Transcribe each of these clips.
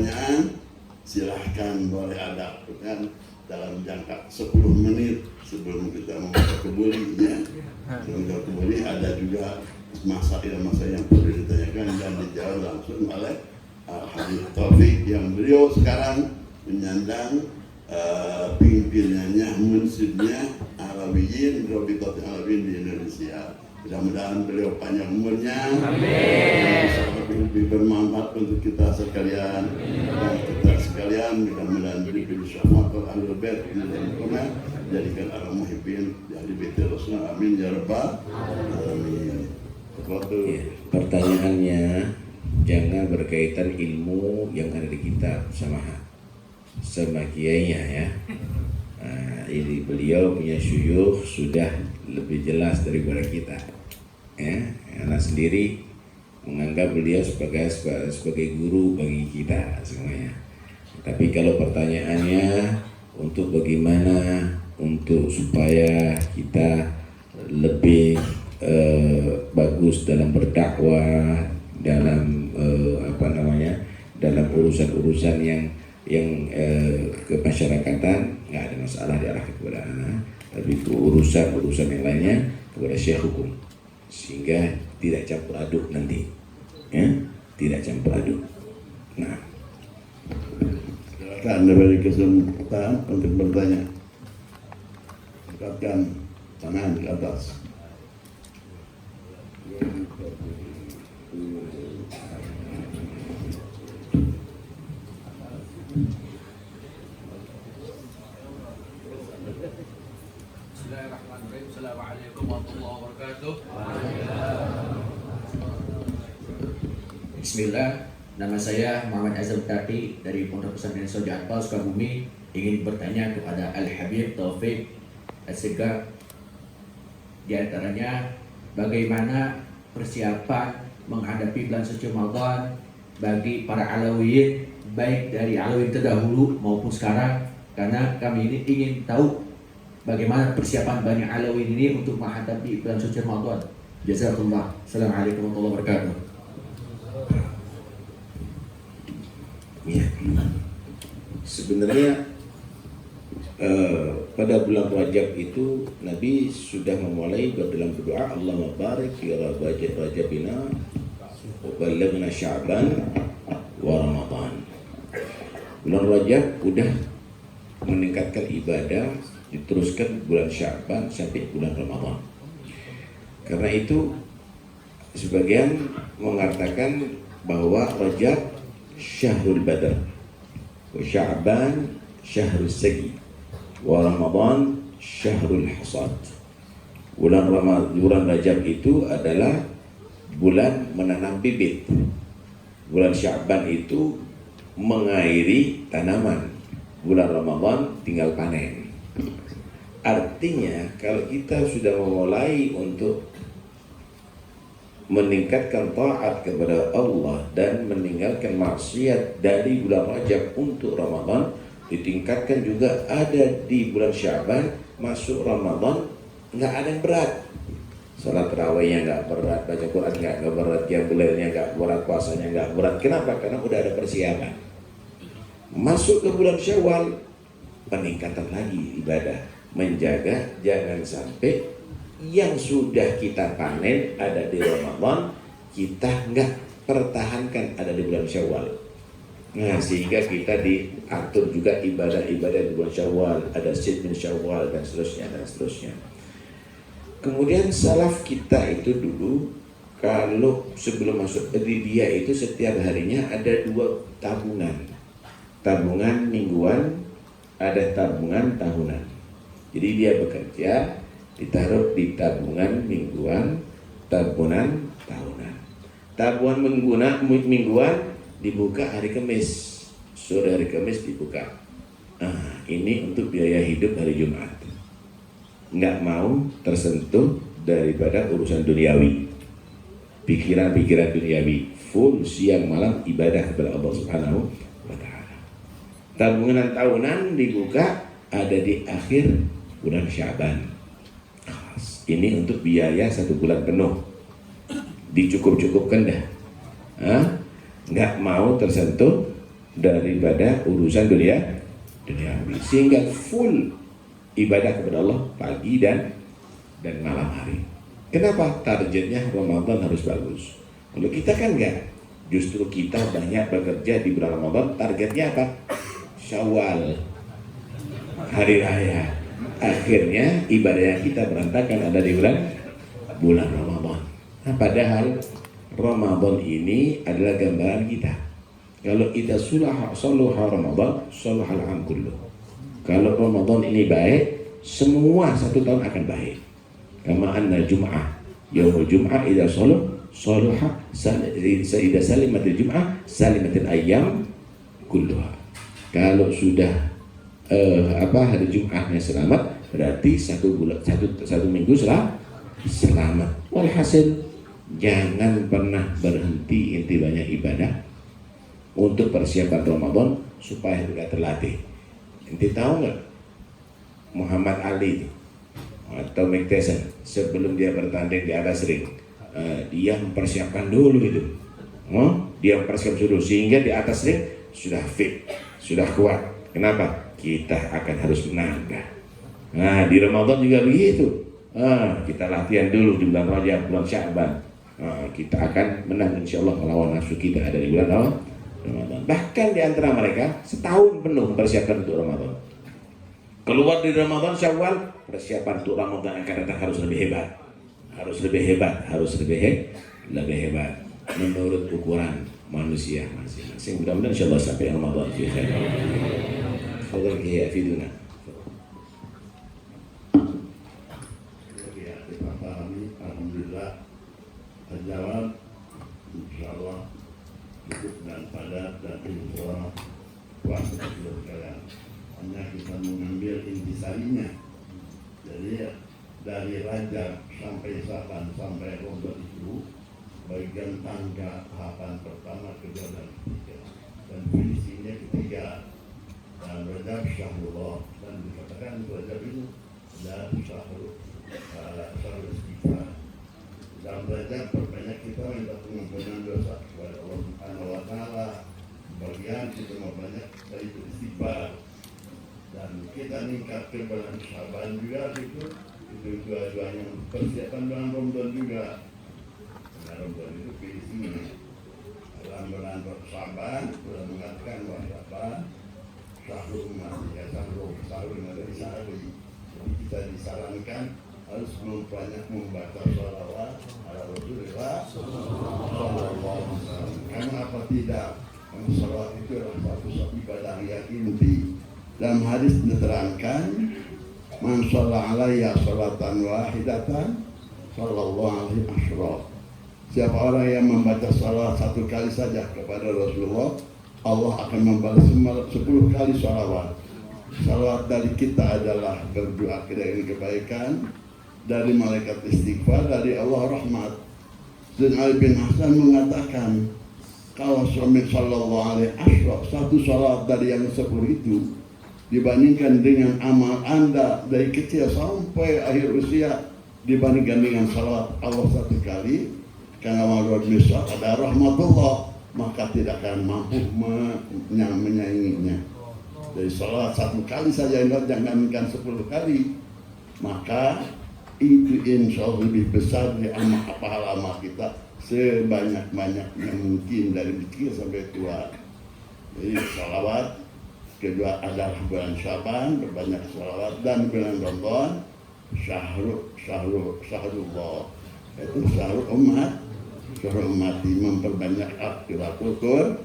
pertanyaan silahkan boleh ada kan dalam jangka 10 menit sebelum kita membuka kebulinya. Sebelum kebuli ada juga masa yang perlu ditanyakan dan dijawab langsung oleh Habib Taufik yang beliau sekarang menyandang pimpinannya, munsibnya Alawiyin, Rabitatul Alawiyin di Indonesia. Mudah-mudahan beliau panjang umurnya, lebih bermanfaat untuk kita sekalian dan kita sekalian. Mudah-mudahan diberi syafaat Ahlul Bait jadikan orang muhibbin ahli bait Rasul. Amin ya rabbal alamin. Pertanyaannya jangan berkaitan ilmu yang ada di kitab sama kiainya ya. Ini beliau punya syuyukh sudah lebih jelas daripada kita ya. Anak sendiri menganggap beliau sebagai guru bagi kita semuanya. Tapi kalau pertanyaannya untuk bagaimana untuk supaya kita lebih bagus dalam berdakwah, dalam dalam urusan-urusan yang kemasyarakatan, nggak ada masalah diarahkan kepada anak, tapi itu urusan yang lainnya kepada syekh hukum, sehingga tidak campur aduk nanti ya, tidak campur aduk. Nah, silakan Anda beri kesempatan untuk bertanya. Angkatkan tangan ke atas. Bismillahirrahmanirrahim. Assalamualaikum warahmatullahi wabarakatuh. Bismillah. Nama saya Muhammad Azam Tati dari Pondok Pesantren Sojaatpal Sukabumi. Ingin bertanya kepada Al-Habib Taufik As-Sigaf, di antaranya bagaimana persiapan menghadapi bulan suci Ramadan bagi para Alawiyin, baik dari Alawiyin terdahulu maupun sekarang, karena kami ini ingin tahu bagaimana persiapan banyak Alawiyin ini untuk menghadapi bulan suci Ramadan. Jazakallah. Assalamualaikum warahmatullahi wabarakatuh. ya. Sebenarnya pada bulan Rajab itu Nabi sudah memulai dalam berdoa, Allahumma barik fi Rajabina wa ballaghna Sya'ban wa Ramadan. Bulan Rajab udah meningkatkan ibadah, diteruskan bulan Sya'ban sampai bulan Ramadan. Karena itu sebagian mengatakan bahwa Rajab syahrul badar, wa Sya'ban syahrul sagi, wa Ramadan syahrul hasad. Bulan Rajab itu adalah bulan menanam bibit. Bulan Sya'ban itu mengairi tanaman. Bulan Ramadan tinggal panen. Artinya kalau kita sudah memulai untuk meningkatkan taat kepada Allah dan meninggalkan maksiat dari bulan Rajab untuk Ramadan, ditingkatkan juga ada di bulan Sya'ban, masuk Ramadan nggak ada yang berat. Salat tarawihnya nggak berat, baca Quran nggak berat, qiyamulailnya nggak berat, puasanya nggak berat. Kenapa? Karena udah ada persiapan. Masuk ke bulan Syawal, peningkatan lagi ibadah, menjaga jangan sampai yang sudah kita panen ada di Ramadan kita nggak pertahankan ada di bulan Syawal. Nah, sehingga kita diatur juga ibadah-ibadah di bulan Syawal, ada sit min Syawal dan seterusnya dan seterusnya. Kemudian salaf kita itu dulu kalau sebelum masuk dia itu setiap harinya ada 2 tabungan. Tabungan mingguan, ada tabungan tahunan. Jadi dia bekerja ditaruh di tabungan mingguan, tabungan tahunan. Tabungan mingguan dibuka hari Kamis, sore hari Kamis dibuka. Nah, ini untuk biaya hidup hari Jumat. Nggak mau tersentuh daripada urusan duniawi, pikiran-pikiran duniawi, full siang malam ibadah kepada Allah Subhanahu wa Ta'ala. Tabungan tahunan dibuka ada di akhir bulan Sya'ban. Ini untuk biaya 1 bulan penuh, dicukup-cukupkan dah. Nggak mau tersentuh daripada urusan duniawi, sehingga full ibadah kepada Allah pagi dan malam hari. Kenapa? Targetnya Ramadan harus bagus. Kalau kita kan enggak, justru kita banyak bekerja di bulan Ramadan, targetnya apa? Syawal, hari raya. Akhirnya ibadah yang kita berantakan ada di bulan Ramadan. Nah, padahal Ramadan ini adalah gambaran kita. Kalau kita salaha Ramadan, salahal am kullu. Kalau Ramadan ini baik, semua satu tahun akan baik. Kama anna Jum'ah, yaumul Jum'ah idza salaha idza salimatil Jum'ah salimatil ayyam kulluha. Kalau sudah hari Jumatnya selamat, berarti satu minggu selamat. Walhasil, jangan pernah berhenti inti banyak ibadah untuk persiapan Ramadan supaya tidak terlatih. Inti tahu nggak Muhammad Ali itu atau Mike Tyson sebelum dia bertanding di atas ring, dia mempersiapkan dulu itu, dia mempersiapkan dulu sehingga di atas ring sudah fit, sudah kuat. Kenapa? Kita akan harus menang. Nah, di Ramadan juga begitu. Kita latihan dulu di bulan Rajab, bulan Sya'ban. Kita akan menang insya Allah melawan nafsu kita ada di bulan Ramadan. Bahkan di antara mereka setahun penuh mempersiapkan untuk Ramadan. Keluar dari Ramadan Syawal, persiapan untuk Ramadan akan datang harus lebih hebat. Harus lebih hebat menurut ukuran manusia masing-masing. Mudah-mudahan insya Allah sampai Ramadan fi khair. Fadhal kiai afiduna. Ya, kita pahami, alhamdulillah. Jawab, insya Allah cukup dan padat dan insya Allah waktu kita sekalian. Hanya kita mengambil intisarinya. Jadi dari Rajab sampai Sa'ban sampai Ramadan itu bagian tangga tahapan pertama, kedua dan ketiga, dan finishingnya ketiga. Dan Rajab Syahrullah, dan dikatakan Rajab itu adalah Syahrul Istighfar. Dalam Rajab perbanyak kita minta pengampunan dosa kepada Allah Subhanahu wa Ta'ala. Bagian kita banyak dari istighfar. Dan kita meningkat ke bulan Syaban juga itu dua-duanya persiapan bulan Ramadan juga. Bulan Ramadan itu finishingnya. Dalam bulan Syaban sudah mengatakan bahwa Syaban Syahrul Umat, Syahrul dari Syahrul. Jadi kita disarankan harus banyak membaca sholawat ala Rasulullah sallallahu alaihi wasallam. Karena apa tidak? Karena sholawat itu adalah satu ibadah yang inti. Dalam hadis diterangkan, man shalla alayya sholatan wahidatan sallallahu alaihi wasallam. Siapa orang yang membaca sholawat satu kali saja kepada Rasulullah, Allah akan membalas 10 kali sholawat. Sholawat dari kita adalah berdoa kepada kebaikan, dari malaikat istighfar, dari Allah rahmat. Dan Ali bin Hasan mengatakan, kalau suami sallallahu alaihi wasallam satu sholawat dari yang 10 itu dibandingkan dengan amal Anda dari kecil sampai akhir usia, dibandingkan dengan sholawat Allah satu kali, karena amal besar ada rahmatullah, maka tidak akan mampu menyainginya. Dari salat satu kali saja, jangankan 10 kali, maka itu insya Allah lebih besar dari amal pahala amal kita sebanyak-banyaknya mungkin dari kecil sampai tua. Jadi salawat kedua adalah bulan Syaban, berbanyak salawat, dan bulan Ramadan syahrullah, itu syahrul umat. Hormati memperbanyak akhirat Quran.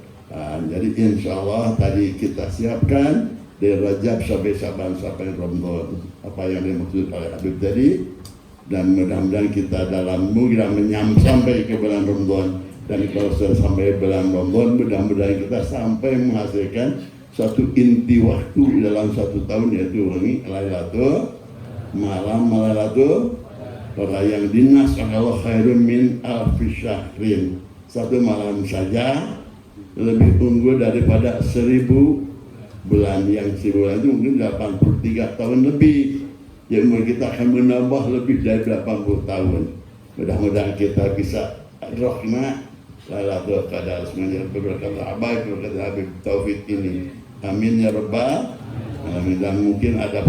Jadi insya Allah tadi kita siapkan dari Rajab sampai Syaban sampai Ramadan apa yang dimaksud oleh Habib tadi, dan mudah-mudahan kita dalam sampai ke bulan Ramadan, dan kalau sudah sampai bulan Ramadan mudah-mudahan kita sampai menghasilkan satu inti waktu dalam satu tahun, yaitu Lailatul Pada yang dinas Allah khairun min alfi syahrin. Satu malam saja lebih unggul daripada 1000 bulan. Yang 1000 bulan itu mungkin 83 tahun lebih. Yang umur kita akan menambah lebih dari 80 tahun. Mudah-mudahan kita bisa rahmat Lailatul Qadar semuanya berkata Habib Taufik ini. Amin ya rabbal alamin. Dan mungkin ada